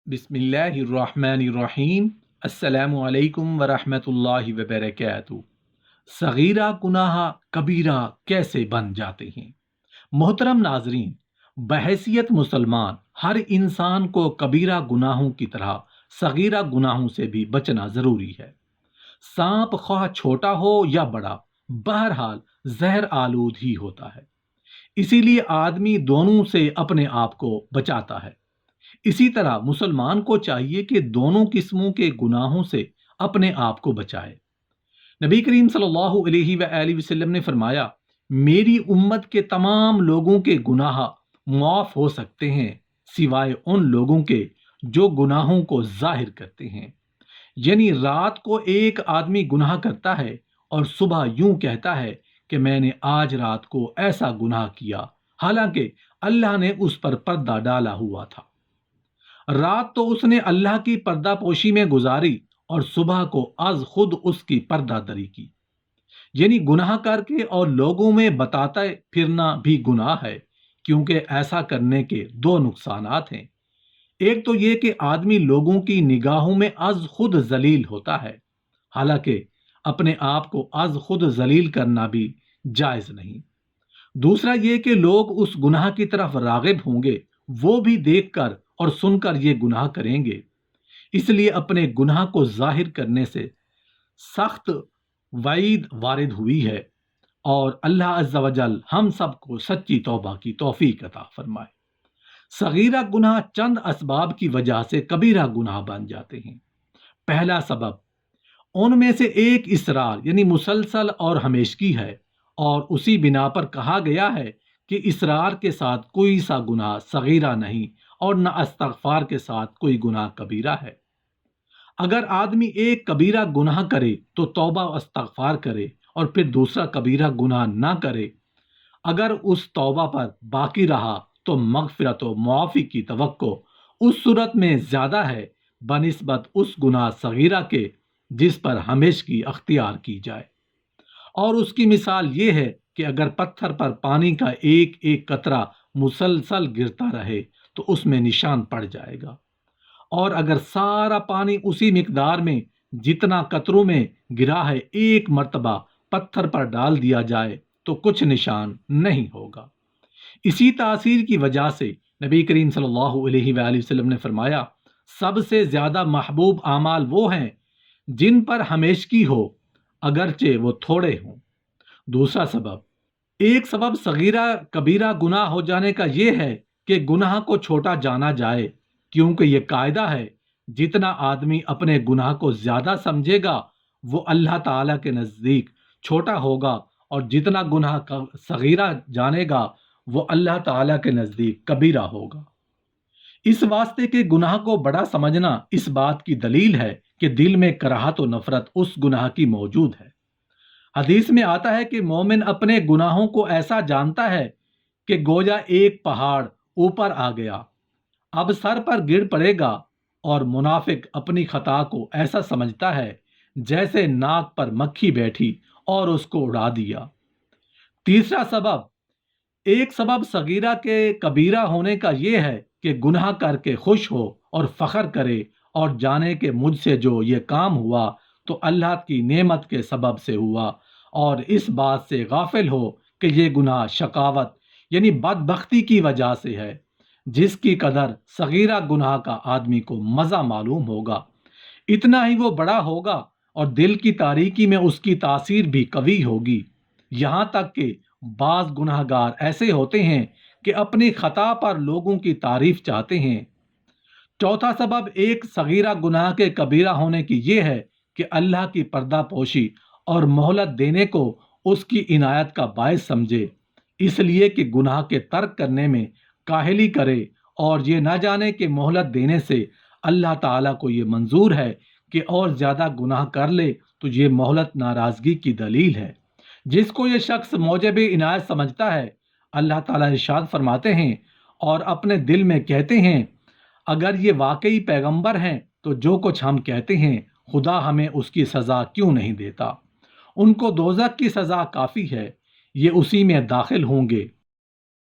بسم اللہ الرحمن الرحیم۔ السلام علیکم ورحمۃ اللہ وبرکاتہ۔ صغیرہ گناہ کبیرہ کیسے بن جاتے ہیں؟ محترم ناظرین، بحیثیت مسلمان ہر انسان کو کبیرہ گناہوں کی طرح صغیرہ گناہوں سے بھی بچنا ضروری ہے۔ سانپ خواہ چھوٹا ہو یا بڑا، بہرحال زہر آلود ہی ہوتا ہے۔ اسی لیے آدمی دونوں سے اپنے آپ کو بچاتا ہے۔ اسی طرح مسلمان کو چاہیے کہ دونوں قسموں کے گناہوں سے اپنے آپ کو بچائے۔ نبی کریم صلی اللہ علیہ وآلہ وسلم نے فرمایا، میری امت کے تمام لوگوں کے گناہ معاف ہو سکتے ہیں سوائے ان لوگوں کے جو گناہوں کو ظاہر کرتے ہیں۔ یعنی رات کو ایک آدمی گناہ کرتا ہے اور صبح یوں کہتا ہے کہ میں نے آج رات کو ایسا گناہ کیا، حالانکہ اللہ نے اس پر پردہ ڈالا ہوا تھا۔ رات تو اس نے اللہ کی پردہ پوشی میں گزاری اور صبح کو از خود اس کی پردہ دری کی۔ یعنی گناہ کر کے اور لوگوں میں بتاتا پھرنا بھی گناہ ہے، کیونکہ ایسا کرنے کے دو نقصانات ہیں۔ ایک تو یہ کہ آدمی لوگوں کی نگاہوں میں از خود ذلیل ہوتا ہے، حالانکہ اپنے آپ کو از خود ذلیل کرنا بھی جائز نہیں۔ دوسرا یہ کہ لوگ اس گناہ کی طرف راغب ہوں گے، وہ بھی دیکھ کر اور سن کر یہ گناہ کریں گے۔ اس لیے اپنے گناہ کو ظاہر کرنے سے سخت وعید وارد ہوئی ہے، اور اللہ عز و جل ہم سب کو سچی توبہ کی توفیق عطا فرمائے۔ صغیرہ گناہ چند اسباب کی وجہ سے کبیرہ گناہ بن جاتے ہیں۔ پہلا سبب، ان میں سے ایک اصرار یعنی مسلسل اور ہمیشگی ہے، اور اسی بنا پر کہا گیا ہے کہ اصرار کے ساتھ کوئی سا گناہ صغیرہ نہیں اور نہ استغفار کے ساتھ کوئی گناہ کبیرہ ہے۔ اگر آدمی ایک کبیرہ گناہ کرے تو توبہ و استغفار کرے اور پھر دوسرا کبیرہ گناہ نہ کرے، اگر اس توبہ پر باقی رہا تو مغفرت و معافی کی توقع اس صورت میں زیادہ ہے بنسبت اس گناہ صغیرہ کے جس پر ہمیشگی اختیار کی جائے۔ اور اس کی مثال یہ ہے کہ اگر پتھر پر پانی کا ایک ایک قطرہ مسلسل گرتا رہے تو اس میں نشان پڑ جائے گا، اور اگر سارا پانی اسی مقدار میں جتنا قطروں میں گرا ہے ایک مرتبہ پتھر پر ڈال دیا جائے تو کچھ نشان نہیں ہوگا۔ اسی تاثیر کی وجہ سے نبی کریم صلی اللہ علیہ وآلہ وسلم نے فرمایا، سب سے زیادہ محبوب اعمال وہ ہیں جن پر ہمیشگی ہو، اگرچہ وہ تھوڑے ہوں۔ دوسرا سبب، ایک سبب صغیرہ کبیرہ گناہ ہو جانے کا یہ ہے کہ گناہ کو چھوٹا جانا جائے، کیونکہ یہ قاعدہ ہے جتنا آدمی اپنے گناہ کو زیادہ سمجھے گا وہ اللہ تعالیٰ کے نزدیک چھوٹا ہوگا، اور جتنا گناہ صغیرہ جانے گا وہ اللہ تعالیٰ کے نزدیک کبیرہ ہوگا۔ اس واسطے کہ گناہ کو بڑا سمجھنا اس بات کی دلیل ہے کہ دل میں کراہت و نفرت اس گناہ کی موجود ہے۔ حدیث میں آتا ہے کہ مومن اپنے گناہوں کو ایسا جانتا ہے کہ گویا ایک پہاڑ اوپر آ گیا، اب سر پر گر پڑے گا، اور منافق اپنی خطا کو ایسا سمجھتا ہے جیسے ناک پر مکھی بیٹھی اور اس کو اڑا دیا۔ تیسرا سبب، ایک سبب صغیرہ کے کبیرہ ہونے کا یہ ہے کہ گناہ کر کے خوش ہو اور فخر کرے اور جانے کہ مجھ سے جو یہ کام ہوا تو اللہ کی نعمت کے سبب سے ہوا، اور اس بات سے غافل ہو کہ یہ گناہ شقاوت یعنی بدبختی کی وجہ سے ہے، جس کی قدر صغیرہ گناہ کا آدمی کو مزہ معلوم ہوگا اتنا ہی وہ بڑا ہوگا، اور دل کی تاریکی میں اس کی تاثیر بھی قوی ہوگی۔ یہاں تک کہ بعض گناہ گار ایسے ہوتے ہیں کہ اپنی خطا پر لوگوں کی تعریف چاہتے ہیں۔ چوتھا سبب ایک صغیرہ گناہ کے کبیرہ ہونے کی یہ ہے کہ اللہ کی پردہ پوشی اور مہلت دینے کو اس کی عنایت کا باعث سمجھے، اس لیے کہ گناہ کے ترک کرنے میں کاہلی کرے اور یہ نہ جانے کہ مہلت دینے سے اللہ تعالیٰ کو یہ منظور ہے کہ اور زیادہ گناہ کر لے تو یہ مہلت ناراضگی کی دلیل ہے۔ جس کو یہ شخص موجب عنایت سمجھتا ہے، اللہ تعالیٰ ارشاد فرماتے ہیں اور اپنے دل میں کہتے ہیں، اگر یہ واقعی پیغمبر ہیں تو جو کچھ ہم کہتے ہیں خدا ہمیں اس کی سزا کیوں نہیں دیتا؟ ان کو دوزخ کی سزا کافی ہے، یہ اسی میں داخل ہوں گے